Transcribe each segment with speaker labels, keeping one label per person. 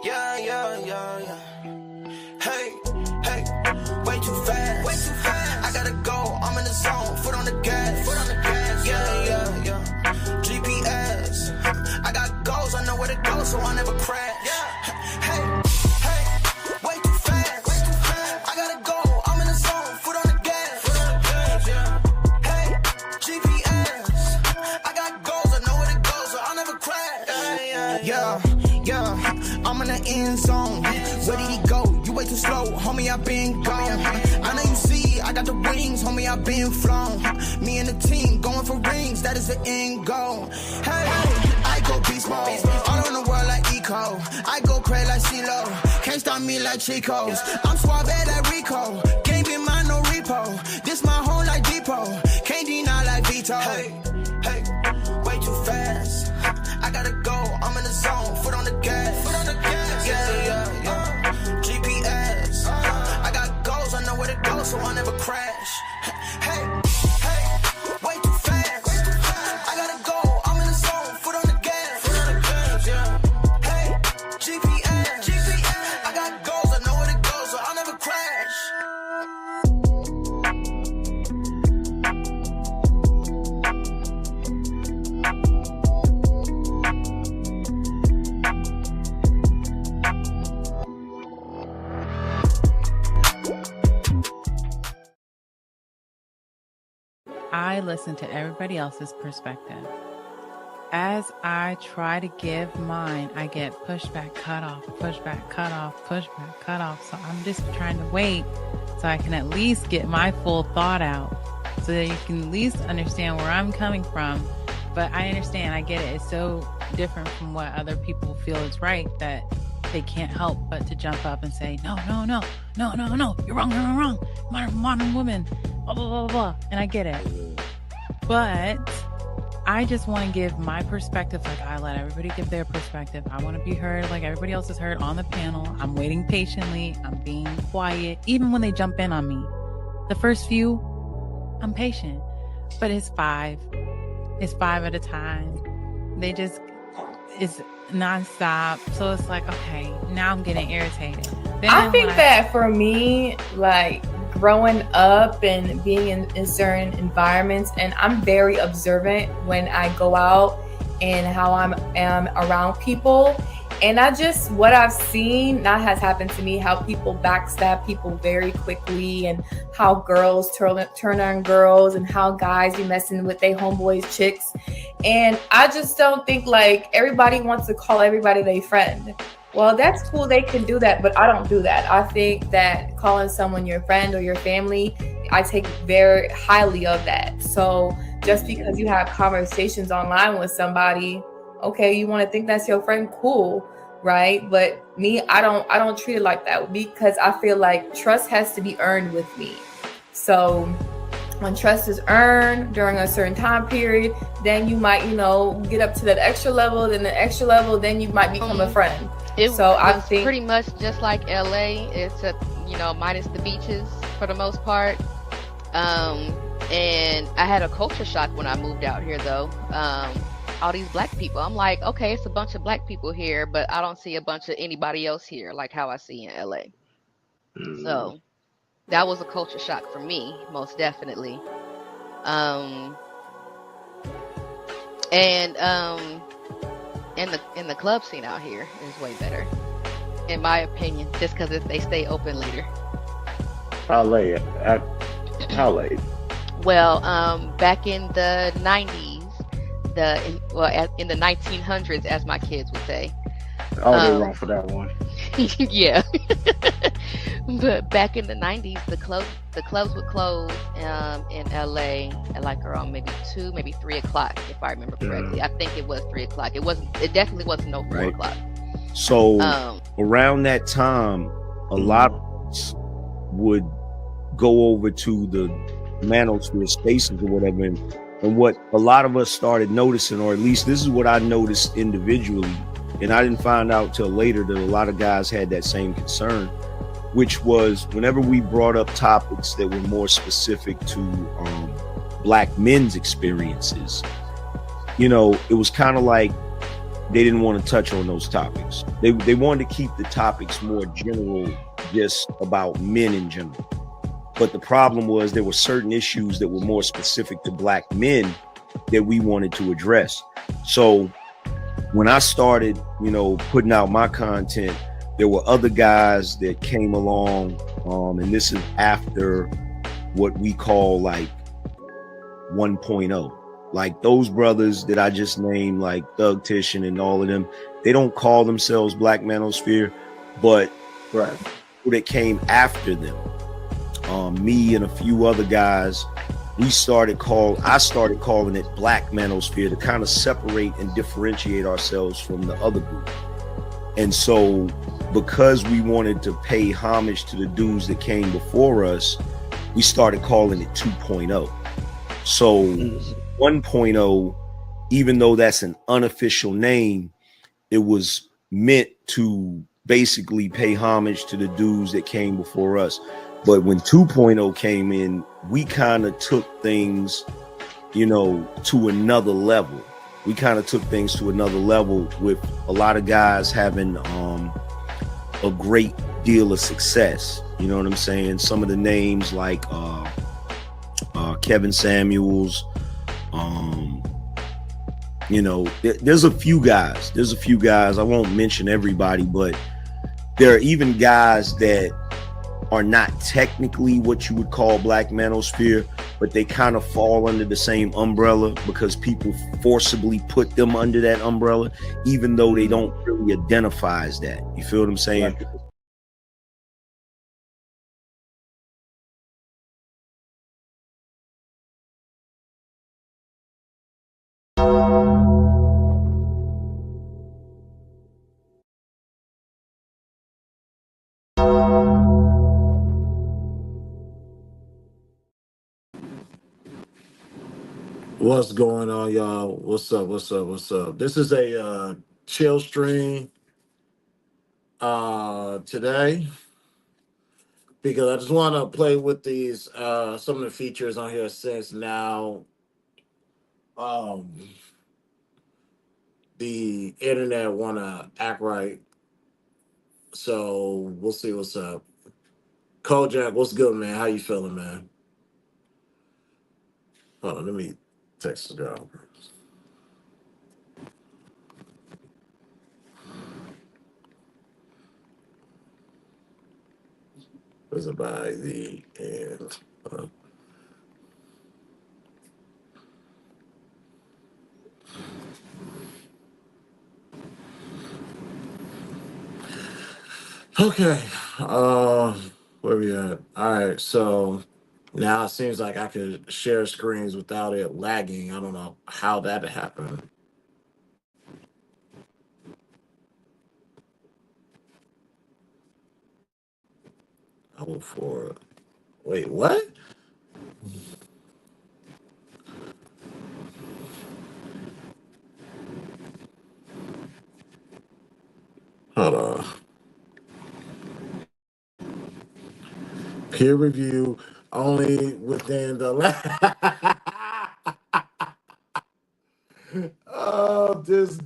Speaker 1: Yeah, yeah, yeah, yeah. Hey, hey, way too fast. Way too fast. I gotta go. I'm in the zone. Foot on the gas. Foot on the gas. Yeah, yeah, yeah. GPS. I got goals. I know where to go, so I never crash. Yeah. Hey, hey, way too fast. Way too fast. I gotta go. I'm in the zone. Foot on the gas. Foot on the gas. Yeah. Hey, GPS. I got goals. I know where to go, so I never crash. Yeah, yeah, yeah. I'm in the end zone. Where did he go? You way too slow, homie, I been gone. I know you see, I got the rings, homie, I been flown. Me and the team going for rings, that is the end goal. Hey, I go beast mode, all on the world like Eco. I go crazy like CeeLo, can't stop me like Chico's. I'm suave like Rico, can't be mine no repo. This my home like Depot, can't deny like Vito. Hey, hey, way too fast. I gotta go, I'm in the zone, foot on the gas. Foot on the gas, yeah, yeah, yeah. GPS, I got goals, I know where to go, so I never crash. Hey, hey, way too fast. I gotta go, I'm in the zone, foot on the gas. Foot on the gas, yeah. Hey, GPS, I got goals, I know where to go, so I never crash.
Speaker 2: I listen to everybody else's perspective. As I try to give mine, I get pushback, cut off, pushback, cut off, pushback, cut off. So I'm just trying to wait so I can at least get my full thought out so that you can at least understand where I'm coming from. But I understand, I get it. It's so different from what other people feel is right that they can't help but to jump up and say, no, you're wrong, modern woman, blah, blah, blah, blah. And I get it. But I just want to give my perspective. Like, I let everybody give their perspective. I want to be heard like everybody else is heard on the panel. I'm waiting patiently. I'm being quiet. Even when they jump in on me, the first few, I'm patient. But it's five at a time. They just, it's nonstop. So it's like, okay, now I'm getting irritated. Then
Speaker 3: I think that for me, like, growing up and being in certain environments, and I'm very observant when I go out and how I am around people. And what I've seen, that has happened to me, how people backstab people very quickly, and how girls turn on girls, and how guys be messing with their homeboys' chicks. And I just don't think, like, everybody wants to call everybody their friend. Well, that's cool, they can do that, but I don't do that. I think that calling someone your friend or your family, I take very highly of that. So just because you have conversations online with somebody, okay, you want to think that's your friend, cool, right? But me, I don't treat it like that, because I feel like trust has to be earned with me. So when trust is earned during a certain time period, then you might, get up to that extra level, then you might become a friend.
Speaker 4: I think pretty much just like LA, it's minus the beaches for the most part. And I had a culture shock when I moved out here, though. All these black people, I'm like, okay, it's a bunch of black people here, but I don't see a bunch of anybody else here like how I see in LA. So that was a culture shock for me, most definitely. In the club scene out here is way better, in my opinion, just because they stay open later.
Speaker 5: How late?
Speaker 4: Well, back in the 90s, in the 1900s, as my kids would say.
Speaker 5: Oh, they're wrong for that one.
Speaker 4: Yeah. But back in the 90s, the clubs would close in LA at like around maybe 2, maybe 3 o'clock, if I remember correctly. I think it was 3 o'clock. It definitely wasn't no 4 o'clock.
Speaker 6: So around that time, a lot of us would go over to the manosphere spaces or whatever. And what a lot of us started noticing, or at least this is what I noticed individually, and I didn't find out till later that a lot of guys had that same concern, which was whenever we brought up topics that were more specific to black men's experiences, it was kind of like they didn't want to touch on those topics. They wanted to keep the topics more general, just about men in general. But the problem was there were certain issues that were more specific to Black men that we wanted to address. So when I started, putting out my content, there were other guys that came along, and this is after what we call like 1.0. Like those brothers that I just named, like Thug Titian and all of them, they don't call themselves Black Manosphere, but
Speaker 5: right,
Speaker 6: that came after them, me and a few other guys, I started calling it Black Manosphere to kind of separate and differentiate ourselves from the other group. And so because we wanted to pay homage to the dudes that came before us, we started calling it 2.0. So 1.0, even though that's an unofficial name, it was meant to basically pay homage to the dudes that came before us. But when 2.0 came in, we kind of took things, to another level. We kind of took things to another level with a lot of guys having a great deal of success. You know what I'm saying? Some of the names like Kevin Samuels, there's a few guys. I won't mention everybody, but there are even guys that are not technically what you would call Black Manosphere, but they kind of fall under the same umbrella because people forcibly put them under that umbrella, even though they don't really identify as that. You feel what I'm saying? Right.
Speaker 7: What's going on, y'all? What's up? This is a chill stream today because I just want to play with these some of the features on here since now the internet want to act right. So we'll see what's up. Kojak, what's good, man? How you feeling, man? Hold on, let me text the girl. Was it by the end? Okay. Where we at? All right. So now it seems like I could share screens without it lagging. I don't know how that happened. I look for. Wait, what? Hold on. Peer review only within the oh, this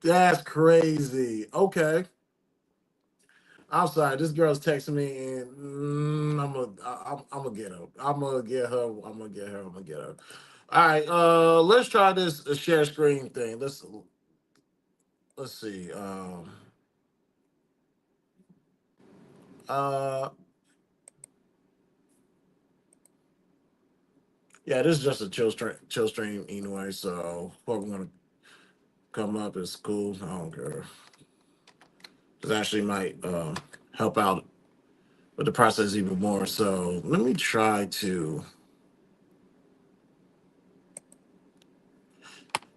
Speaker 7: that's crazy. Okay. I'm sorry. This girl's texting me, and I'm gonna get her. I'm gonna get her. All right. Let's try this share screen thing. Let's see. Yeah, this is just a chill stream anyway. So whoever want to come up is cool. I don't care. This actually might help out with the process even more. So let me try to.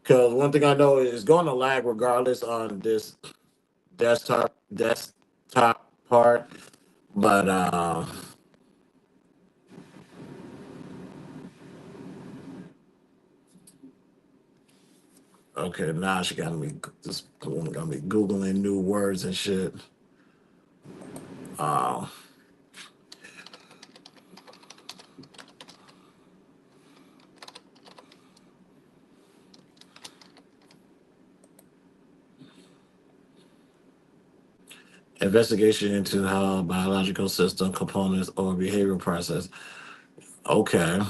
Speaker 7: Because one thing I know is going to lag regardless on this desktop part, but okay, now she got me this woman got me googling new words and shit. Investigation into how biological system components or behavioral process. Okay.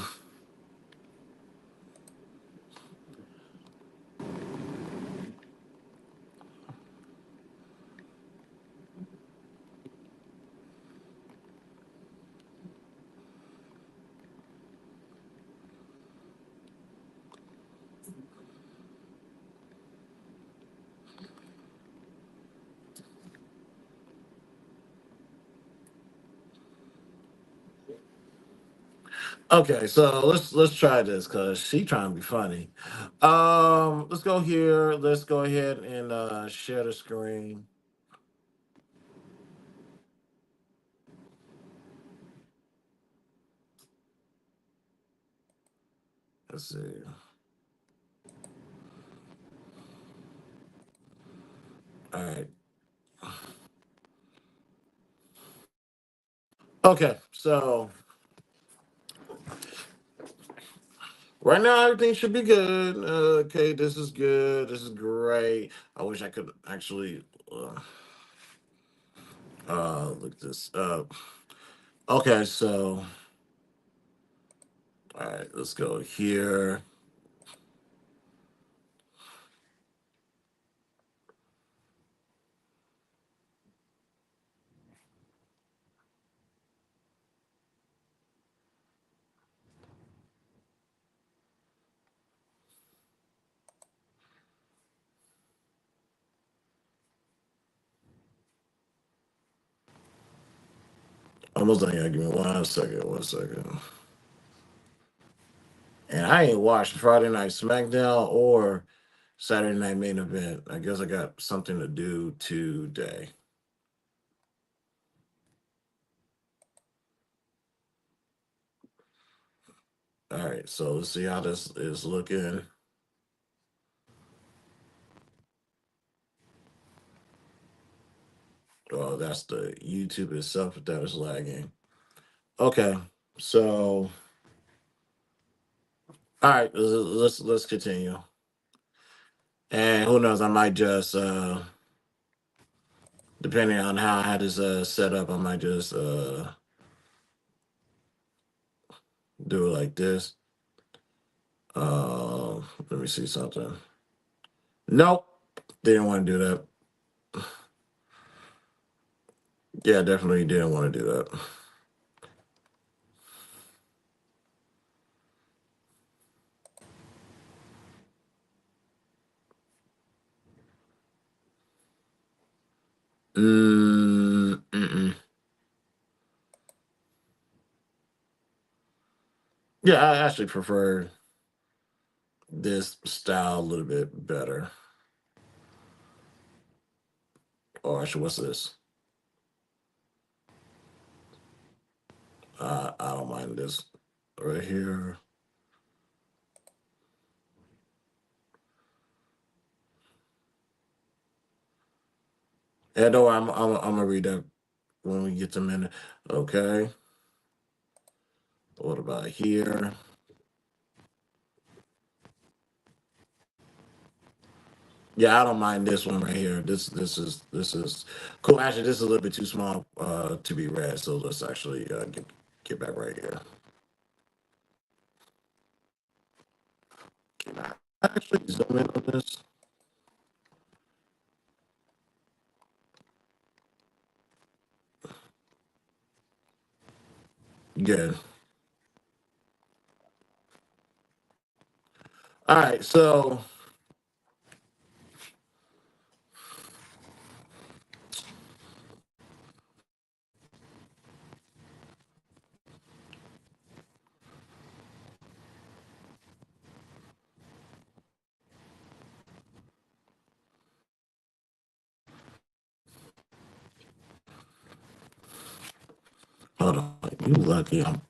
Speaker 7: Okay, so let's try this because she trying to be funny. Let's go here. Let's go ahead and share the screen. Let's see. All right. Okay, so right now everything should be good. Okay, this is good. This is great. I wish I could actually look this up. Okay, so all right, let's go here. Almost done. Yeah, give me 1 second. 1 second. And I ain't watched Friday Night SmackDown or Saturday Night Main Event. I guess I got something to do today. All right, so let's see how this is looking. Oh, that's the YouTube itself that is lagging. Okay, so all right, let's continue. And who knows, I might just depending on how I had this set up, I might just do it like this. Let me see something. Nope, didn't want to do that. Yeah, definitely didn't want to do that. Mm-mm. Yeah, I actually prefer this style a little bit better. Oh, actually, what's this? I don't mind this right here. Yeah, no, I'm gonna read that when we get to minute. Okay. What about here? Yeah, I don't mind this one right here. This is cool. Actually, this is a little bit too small to be read. So let's actually get back right here. Can I actually zoom in on this? Good. All right, so hold on. You lucky. I'm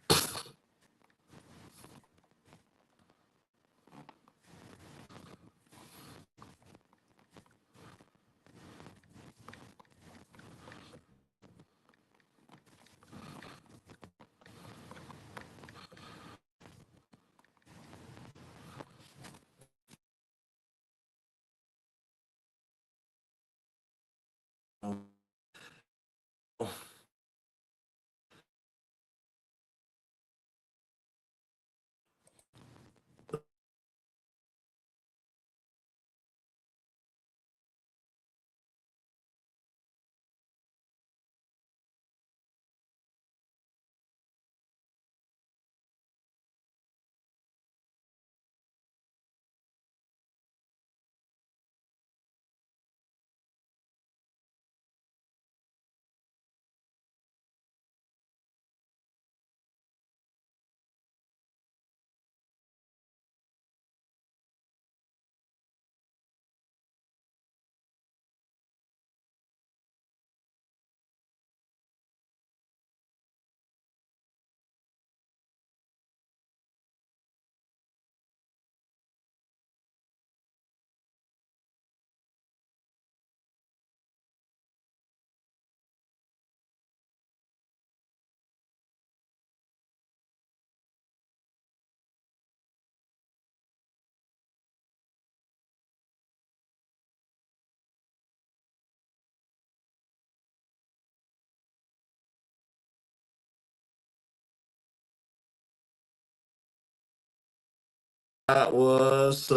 Speaker 7: was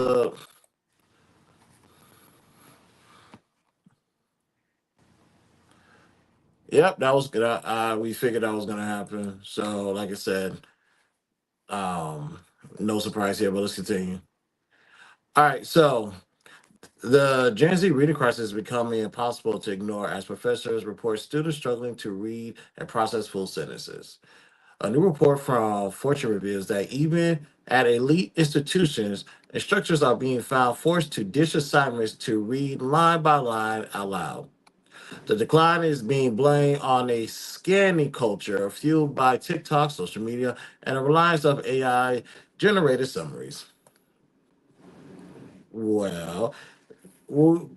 Speaker 7: yep, that was good. We figured that was gonna happen. So, like I said, um, no surprise here. But let's continue. All right, so the Gen Z reading crisis is becoming impossible to ignore as professors report students struggling to read and process full sentences. A new report from Fortune reveals that even at elite institutions, instructors are being found forced to dish assignments to read line by line out loud. The decline is being blamed on a scanning culture fueled by TikTok, social media, and a reliance of AI generated summaries. Well, well,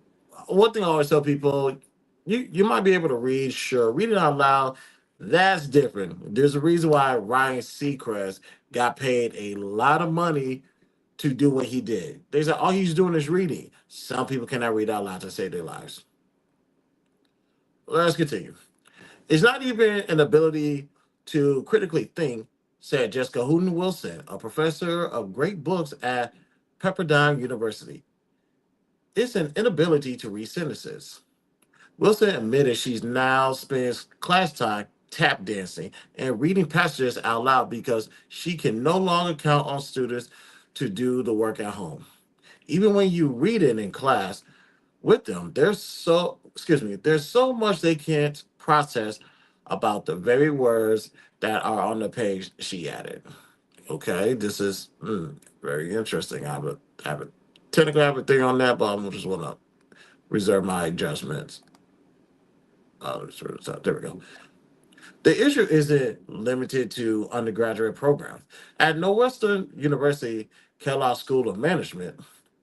Speaker 7: one thing I always tell people, you might be able to read, sure. Reading out loud, that's different. There's a reason why Ryan Seacrest got paid a lot of money to do what he did. They said all he's doing is reading. Some people cannot read out loud to save their lives. Let's continue. It's not even an ability to critically think, said Jessica Hooten Wilson, a professor of great books at Pepperdine University. It's an inability to read sentences. Wilson admitted she now spends class time tap dancing and reading passages out loud because she can no longer count on students to do the work at home. Even when you read it in class with them, there's so much they can't process about the very words that are on the page, she added. Okay, this is very interesting. I technically have a thing on that, but I just want to reserve my judgments. There we go. The issue isn't limited to undergraduate programs. At Northwestern University Kellogg School of Management,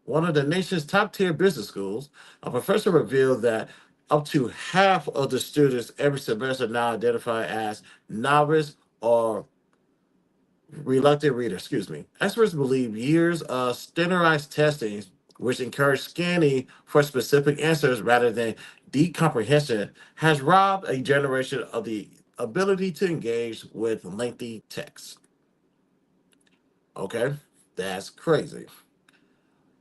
Speaker 7: one of the nation's top tier business schools, a professor revealed that up to half of the students every semester now identify as novice or reluctant reader. Excuse me. Experts believe years of standardized testing, which encourage scanning for specific answers rather than deep comprehension, has robbed a generation of the ability to engage with lengthy text. Okay, that's crazy.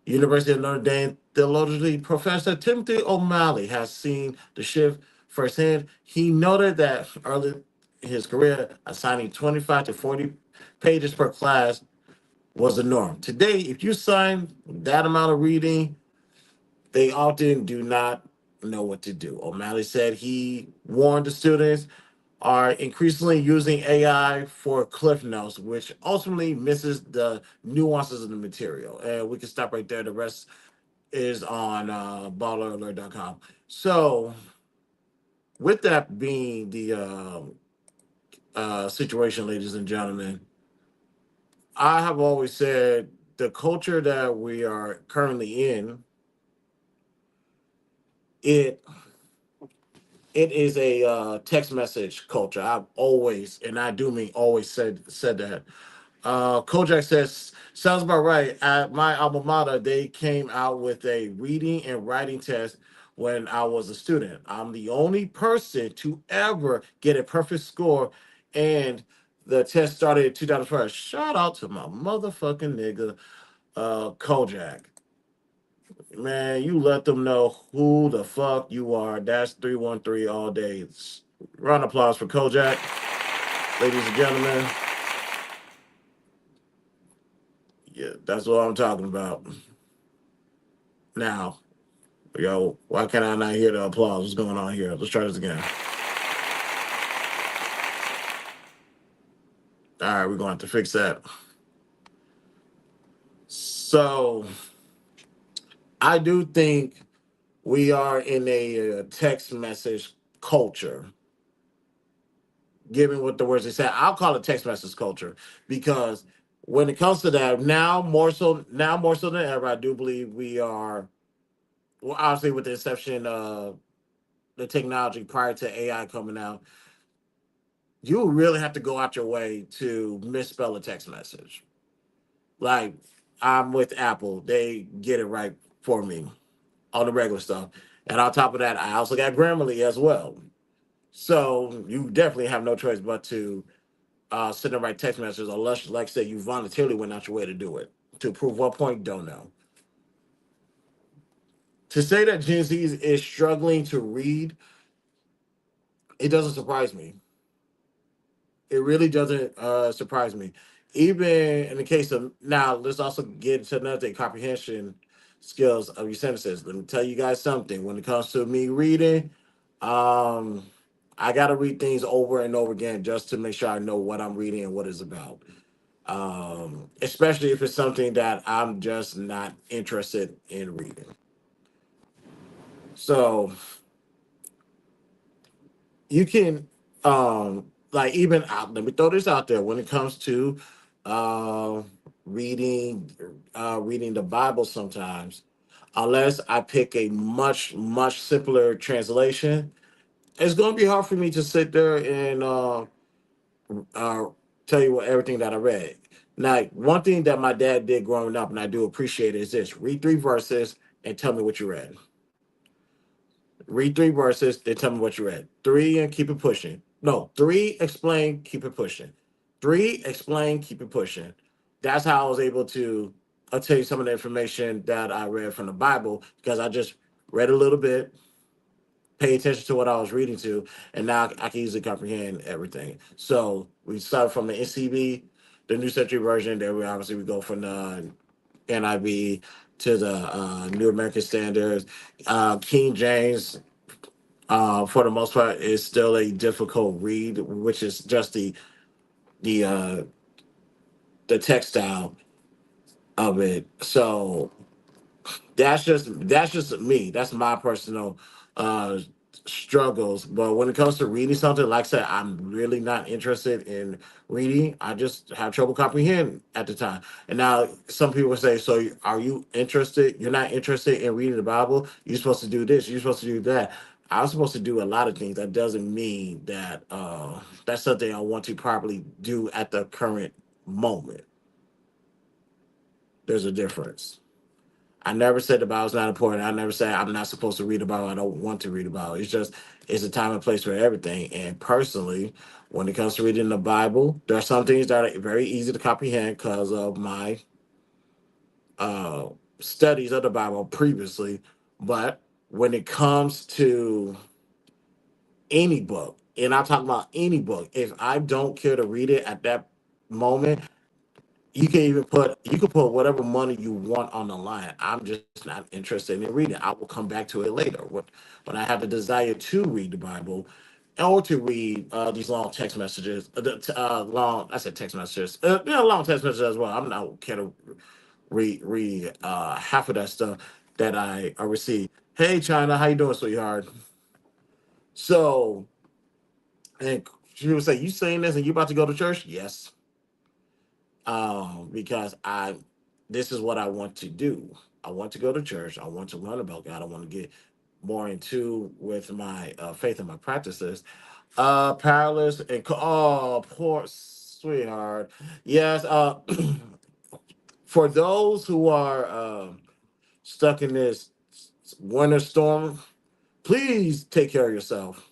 Speaker 7: University of Notre Dame theology professor Timothy O'Malley has seen the shift firsthand. He noted that early in his career, assigning 25 to 40 pages per class was the norm. Today, if you sign that amount of reading, they often do not know what to do. O'Malley said he warned the students are increasingly using AI for cliff notes, which ultimately misses the nuances of the material. And we can stop right there. The rest is on balleralert.com. So, with that being the situation, ladies and gentlemen, I have always said the culture that we are currently in, it is a text message culture. I've always, and I do mean always said that. Kojak says, sounds about right. At my alma mater, they came out with a reading and writing test when I was a student. I'm the only person to ever get a perfect score, and the test started in 2005. Shout out to my motherfucking nigga, Kojak. Man, you let them know who the fuck you are. That's 313 all day. Round of applause for Kojak, ladies and gentlemen. Yeah, that's what I'm talking about. Now, yo, why can't I not hear the applause? What's going on here? Let's try this again. All right, we're going to have to fix that. So, I do think we are in a text message culture. Given what the words they said, I'll call it text message culture because when it comes to that, now more so than ever, I do believe we are. Well, obviously, with the exception of the technology prior to AI coming out, you really have to go out your way to misspell a text message. Like I'm with Apple, they get it right for me on the regular stuff, and on top of that, I also got Grammarly as well. So you definitely have no choice but to send the right text messages, unless, like I said, you voluntarily went out your way to do it. To prove what point, don't know. To say that Gen Z is struggling to read, it doesn't surprise me. It really doesn't surprise me. Even in the case of now, let's also get into another thing, comprehension skills of your sentences. Let me tell you guys something. When it comes to me reading, um, I got to read things over and over again just to make sure I know what I'm reading and what it's about. Especially if it's something that I'm just not interested in reading. So you can like even let me throw this out there when it comes to uh reading reading the Bible sometimes, unless I pick a much simpler translation, it's going to be hard for me to sit there and uh tell you what everything that I read. Now, one thing that my dad did growing up and I do appreciate is this: read 3 verses and tell me what you read. Read 3 verses, then tell me what you read. Three and keep it pushing. No, three, explain, keep it pushing. Three, explain, keep it pushing. That's how I was able to tell you some of the information that I read from the Bible because I just read a little bit, pay attention to what I was reading to, and now I can easily comprehend everything. So we start from the NCB, the New Century Version. Then we go from the NIV to the New American Standards. King James, for the most part, is still a difficult read, which is just the uh, the textile of it. So that's just me. That's my personal uh struggles. But when it comes to reading something, like I said, I'm really not interested in reading. I just have trouble comprehending at the time. And now some people say, so are you interested? You're not interested in reading the Bible? You're supposed to do this, you're supposed to do that. I'm supposed to do a lot of things. That doesn't mean that that's something I want to properly do at the current moment. There's a difference. I never said the Bible's not important. I never said I'm not supposed to read the Bible. I don't want to read the Bible. It's just it's a time and place for everything. And personally, when it comes to reading the Bible, there are some things that are very easy to comprehend because of my uh, studies of the Bible previously. But when it comes to any book, and I'm talking about any book, if I don't care to read it at that moment, you can put whatever money you want on the line. I'm just not interested in reading. I will come back to it later when I have the desire to read the Bible or to read these long text messages. Long I said text messages. Long text messages as well. I'm not care to read half of that stuff that I receive. Hey China, how you doing, sweetheart? So and she would say, "You saying this and you about to go to church?" Yes, because I this is what I want to do. I want to go to church. I want to learn about God. I want to get more into with my faith and my practices. Powerless and oh, poor sweetheart. Yes. For those who are stuck in this winter storm, please take care of yourself.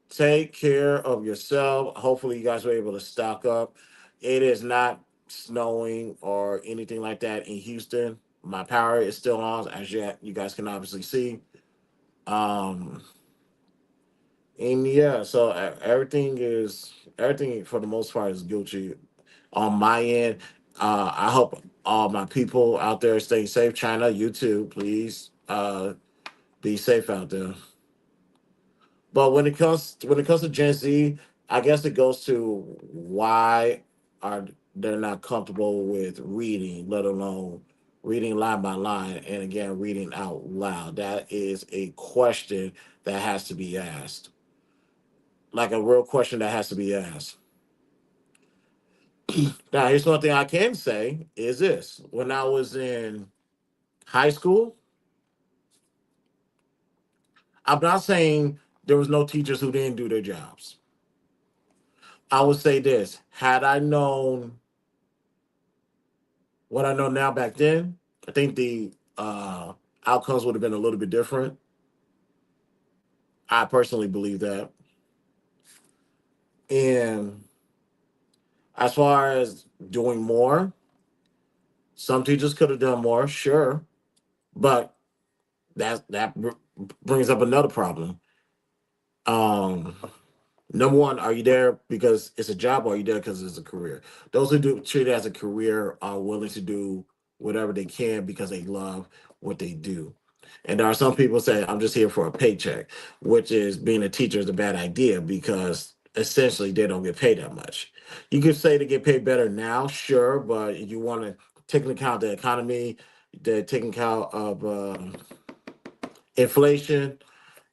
Speaker 7: Take care of yourself. Hopefully, you guys were able to stock up. It is not snowing or anything like that in Houston. My power is still on, as yet you guys can obviously see. Um, and yeah, so everything for the most part is Gucci on my end. I hope all my people out there stay safe. China, you too, please. Be safe out there. But when it comes to Gen Z, I guess it goes to why are they're not comfortable with reading, let alone reading line by line, and again reading out loud. That is a question that has to be asked, like a real question that has to be asked. Now, here's one thing I can say is this: when I was in high school, I'm not saying there was no teachers who didn't do their jobs. I would say this: had I known what I know now back then, I think the outcomes would have been a little bit different. I personally believe that. And as far as doing more, Some teachers could have done more, sure, but brings up another problem. Um, Number one, are you there because it's a job, or are you there because it's a career? Those who do treat it as a career are willing to do whatever they can because they love what they do. And there are some people say, I'm just here for a paycheck, which is being a teacher is a bad idea because essentially they don't get paid that much. You could say they get paid better now, sure, but if you want to take into account the economy, the taking account of inflation,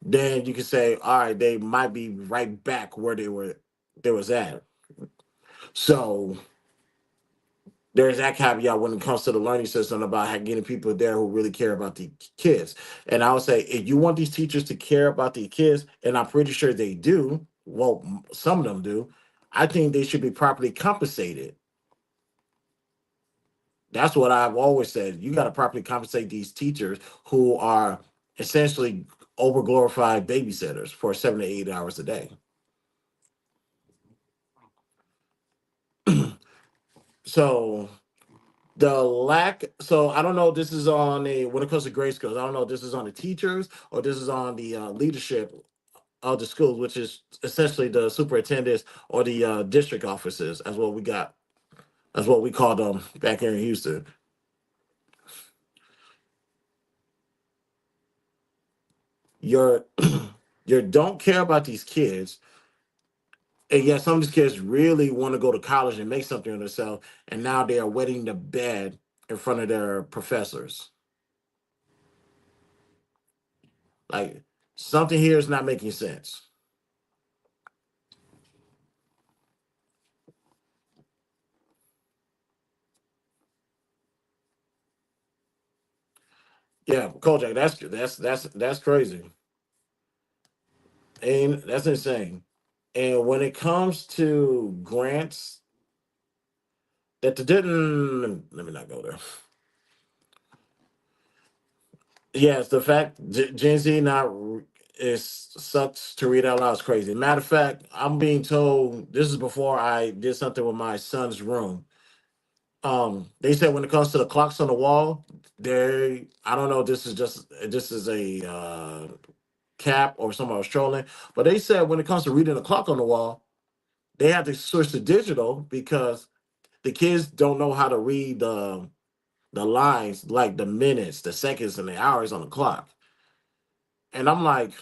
Speaker 7: then you can say, all right, they might be right back where they was at. So there's that caveat when it comes to the learning system about getting people there who really care about the kids. And I would say, if you want these teachers to care about the kids, and I'm pretty sure they do, well, some of them do, I think they should be properly compensated. That's what I've always said. You got to properly compensate these teachers who are essentially overglorified babysitters for 7 to 8 hours a day. So so I don't know if this is on when it comes to grade schools, I don't know if this is on the teachers or this is on the leadership of the schools, which is essentially the superintendents or the district officers, as what we call them back here in Houston. You don't care about these kids, and yet some of these kids really want to go to college and make something of themselves, and now they are wetting the bed in front of their professors. Like, something here is not making sense. Yeah, Kojak, that's crazy. And that's insane. And when it comes to grants, that didn't let me not go there. Yes, the fact Gen Z not is sucks to read out loud is crazy. Matter of fact, I'm being told this is before I did something with my son's room. They said when it comes to the clocks on the wall, I don't know if this is a cap or someone was trolling, but they said when it comes to reading the clock on the wall, they have to switch to digital because the kids don't know how to read the lines, like the minutes, the seconds, and the hours on the clock. And I'm like,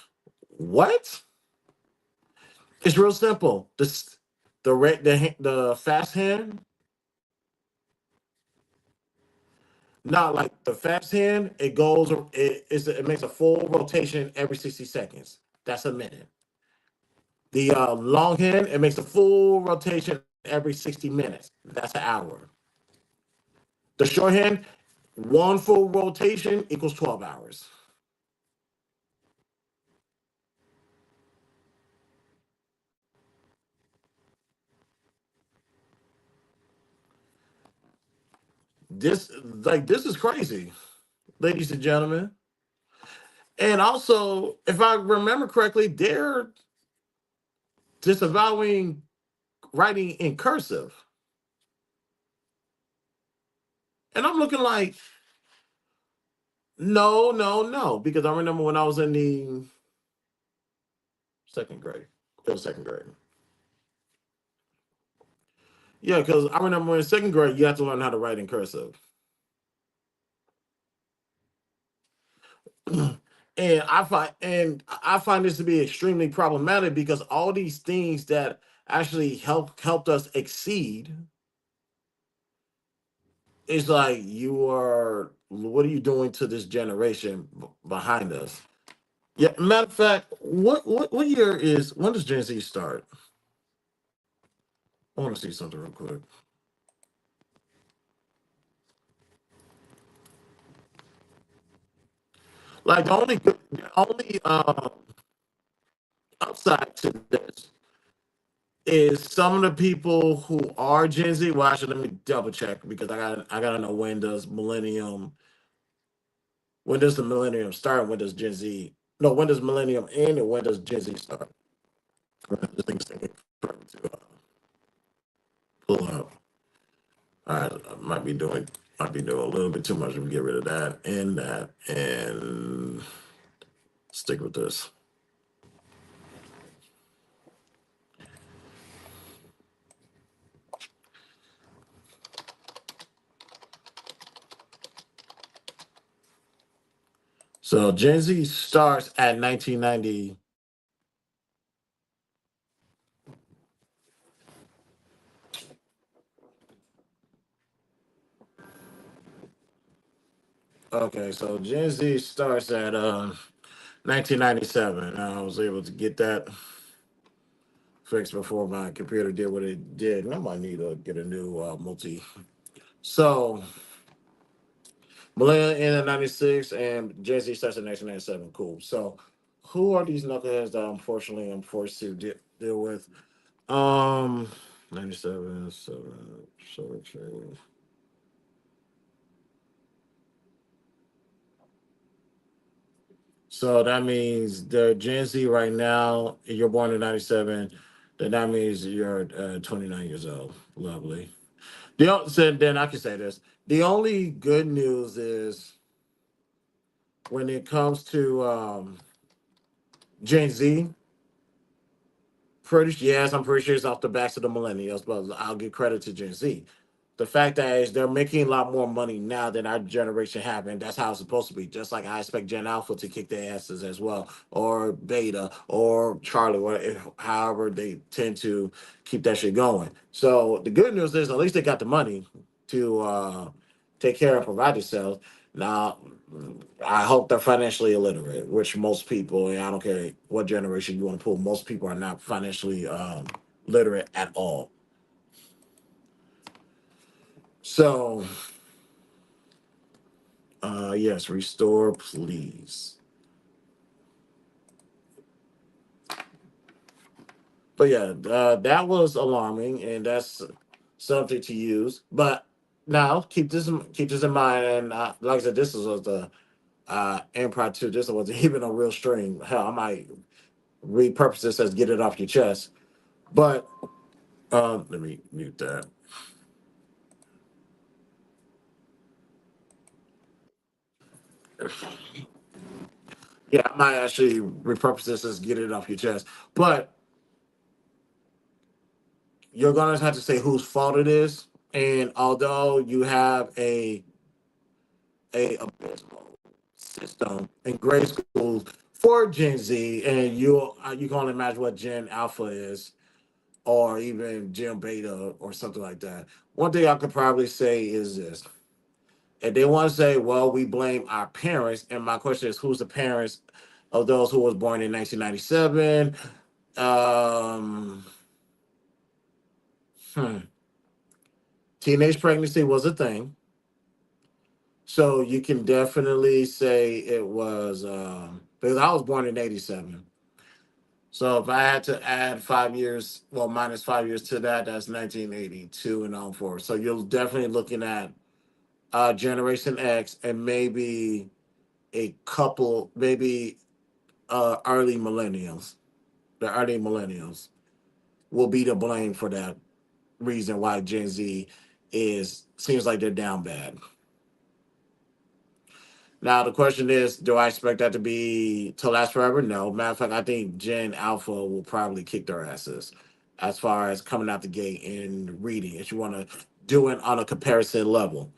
Speaker 7: what? It's real simple. The fast hand, not like the fast hand. It makes a full rotation every 60 seconds. That's a minute. The long hand, it makes a full rotation every 60 minutes. That's an hour. The shorthand, one full rotation equals 12 hours. This is crazy, ladies and gentlemen. And also, if I remember correctly, they're disavowing writing in cursive. And I'm looking like, no, because I remember when I was in the second grade. It was second grade. Yeah, because I remember in second grade, you have to learn how to write in cursive. And I find this to be extremely problematic because all these things that actually helped us exceed is like, what are you doing to this generation behind us? Yeah, matter of fact, what year when does Gen Z start? I want to see something real quick. Like the only upside to this is some of the people who are Gen Z. Well, actually, let me double check because I gotta know when does the millennium start? When does Gen Z? No, when does millennium end and when does Gen Z start? This thing's taking forever to pull up. All right, I might be doing. Might be doing a little bit too much. Let me get rid of that, and stick with this. So Gen Z starts at 1990. Okay, so Gen Z starts at 1997. I was able to get that fixed before my computer did what it did. I might need to get a new multi. So Millennial in 96 and Gen Z starts in 1997. Cool. So who are these knuckleheads that unfortunately I'm forced to deal with? 97, 7. So that means the Gen Z right now, you're born in 97, then that means you're 29 years old. Lovely. So then I can say this. The only good news is when it comes to Gen Z, I'm pretty sure it's off the backs of the millennials, but I'll give credit to Gen Z. The fact that is they're making a lot more money now than our generation have, and that's how it's supposed to be. Just like I expect Gen Alpha to kick their asses as well, or Beta, or Charlie, however they tend to keep that shit going. So the good news is at least they got the money to take care and provide themselves. Now, I hope they're financially illiterate, which most people, and I don't care what generation you want to pull, most people are not financially literate at all. So, yes, restore, please. But yeah, that was alarming, and that's something to use. But now keep this in mind, and like I said, this was the Empire 2. This wasn't even a real stream. Hell, I might repurpose this as get it off your chest. But let me mute that. Yeah, I might actually repurpose this as get it off your chest. But you're gonna have to say whose fault it is. And although you have a abysmal system in grade schools for Gen Z, and you can only imagine what Gen Alpha is, or even Gen Beta or something like that. One thing I could probably say is this. And they want to say, well, we blame our parents. And my question is, who's the parents of those who was born in 1997? Um, hmm. Teenage pregnancy was a thing. So you can definitely say it was, because I was born in 87. So if I had to add 5 years, well, minus 5 years to that, that's 1982 and on forward. So you're definitely looking at Generation X and maybe a couple, maybe early millennials. The early millennials will be to blame for that reason why Gen Z seems like they're down bad. Now the question is, do I expect that to last forever? No. Matter of fact, I think Gen Alpha will probably kick their asses as far as coming out the gate and reading. If you want to do it on a comparison level,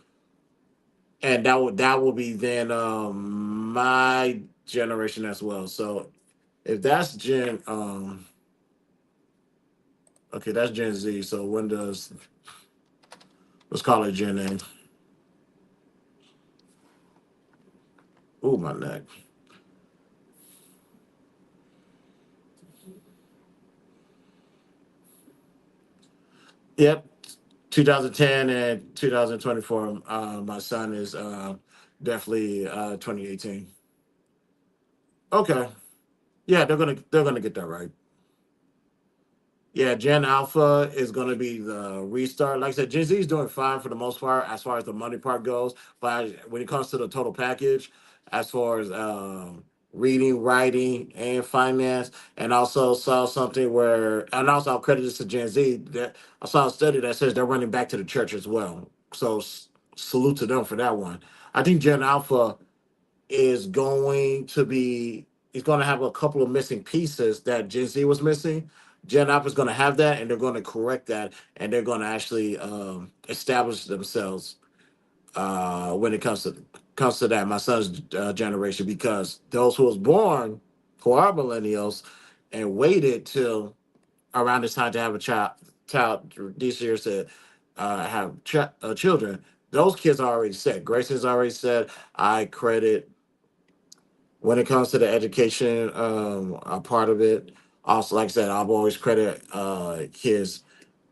Speaker 7: and that will be then my generation as well. So if that's okay, that's Gen Z. So let's call it Gen A. Ooh, my neck. Yep, 2010 and 2024. My son is definitely 2018. Okay, yeah, they're gonna get that right. Yeah, Gen Alpha is going to be the restart. Like I said, Gen Z is doing fine for the most part as far as the money part goes. But when it comes to the total package, as far as reading, writing, and finance, and also saw something and also I'll credit this to Gen Z. That I saw a study that says they're running back to the church as well. So salute to them for that one. I think Gen Alpha is going to have a couple of missing pieces that Gen Z was missing. Gen Alpha is going to have that, and they're going to correct that, and they're going to actually establish themselves when it comes to that. My son's generation, because those who was born who are millennials and waited till around this time to have a child this year to have children. Those kids are already set. Grayson's already said. I credit when it comes to the education a part of it. Also, like I said, I've always credit his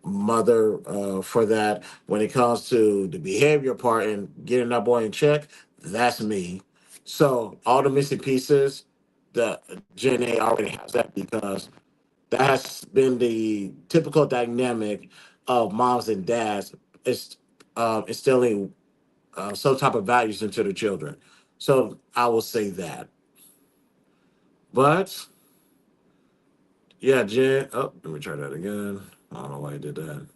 Speaker 7: mother for that. When it comes to the behavior part and getting that boy in check, that's me. So all the missing pieces, the Gen A already has that, because that has been the typical dynamic of moms and dads is instilling some type of values into the children. So I will say that. But yeah, let me try that again. I don't know why I did that.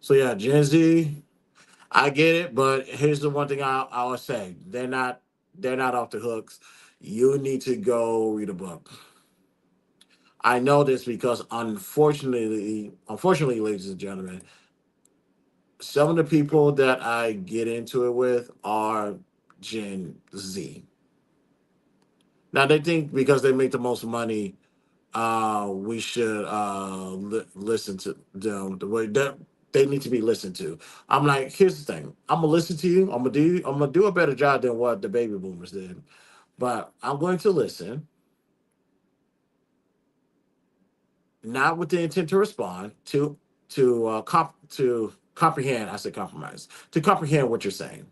Speaker 7: So yeah, Gen Z, I get it, but here's the one thing I will say: they're not off the hooks. You need to go read a book. I know this because unfortunately, ladies and gentlemen, some of the people that I get into it with are Gen Z. Now they think because they make the most money, we should listen to them the way that they need to be listened to. I'm like, here's the thing: I'm gonna listen to you. I'm gonna do a better job than what the baby boomers did, but I'm going to listen, not with the intent to respond, to comprehend. I said compromise, to comprehend what you're saying.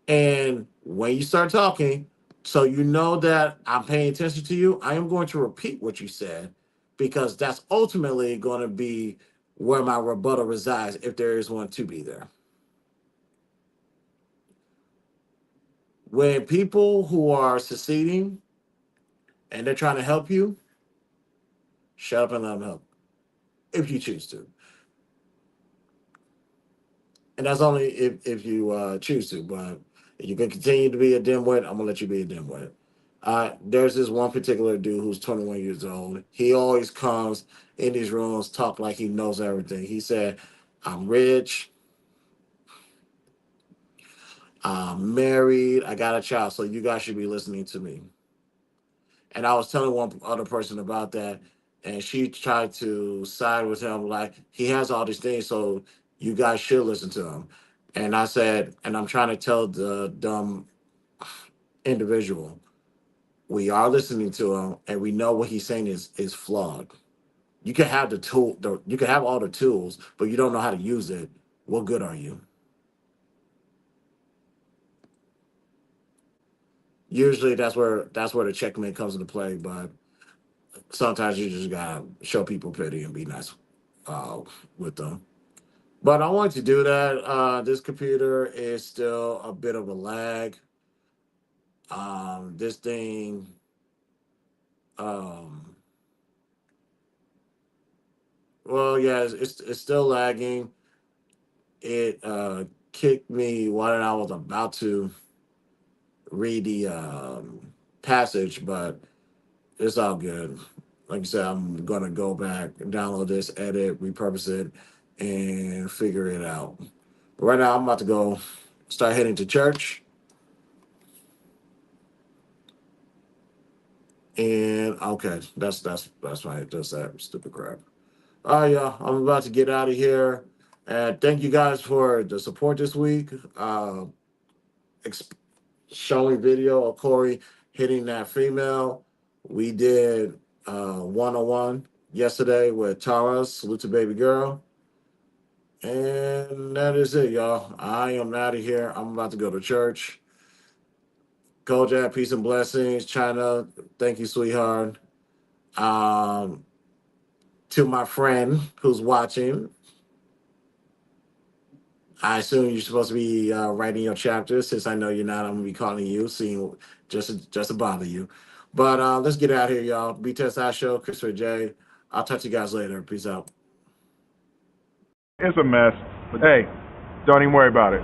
Speaker 7: And when you start talking, so you know that I'm paying attention to you, I am going to repeat what you said, because that's ultimately going to be where my rebuttal resides, if there is one to be there. When people who are seceding and they're trying to help you, shut up and let them help, if you choose to. And that's only if you choose to. But if you can continue to be a dimwit, I'm gonna let you be a dimwit. There's this one particular dude who's 21 years old. He always comes in these rooms, talk like he knows everything. He said, I'm rich, I'm married, I got a child, so you guys should be listening to me. And I was telling one other person about that, and she tried to side with him, like, he has all these things, so you guys should listen to him. And I said, and I'm trying to tell the dumb individual, we are listening to him, and we know what he's saying is flawed. You can have you can have all the tools, but you don't know how to use it. What good are you? Usually that's where the checkmate comes into play, but sometimes you just gotta show people pity and be nice with them. But I want to do that. This computer is still a bit of a lag. This thing, well, yeah, it's still lagging. It kicked me while I was about to read the passage, but it's all good. Like I said, I'm gonna go back and download this, edit, repurpose it, and figure it out. But right now, I'm about to go start heading to church. And okay, that's right. That's that stupid crap. All right, y'all. I'm about to get out of here. And thank you guys for the support this week. Showing video of Corey hitting that female. We did 101 yesterday with Tara. Salute to baby girl. And that is it, y'all. I am out of here. I'm about to go to church. Kojak, peace and blessings. China, thank you, sweetheart. To my friend who's watching, I assume you're supposed to be writing your chapters. Since I know you're not, I'm gonna be calling you, seeing just to bother you. But let's get out of here, y'all. BTSI Show, Christopher J. I'll talk to you guys later. Peace out.
Speaker 8: It's a mess, but hey, don't even worry about it.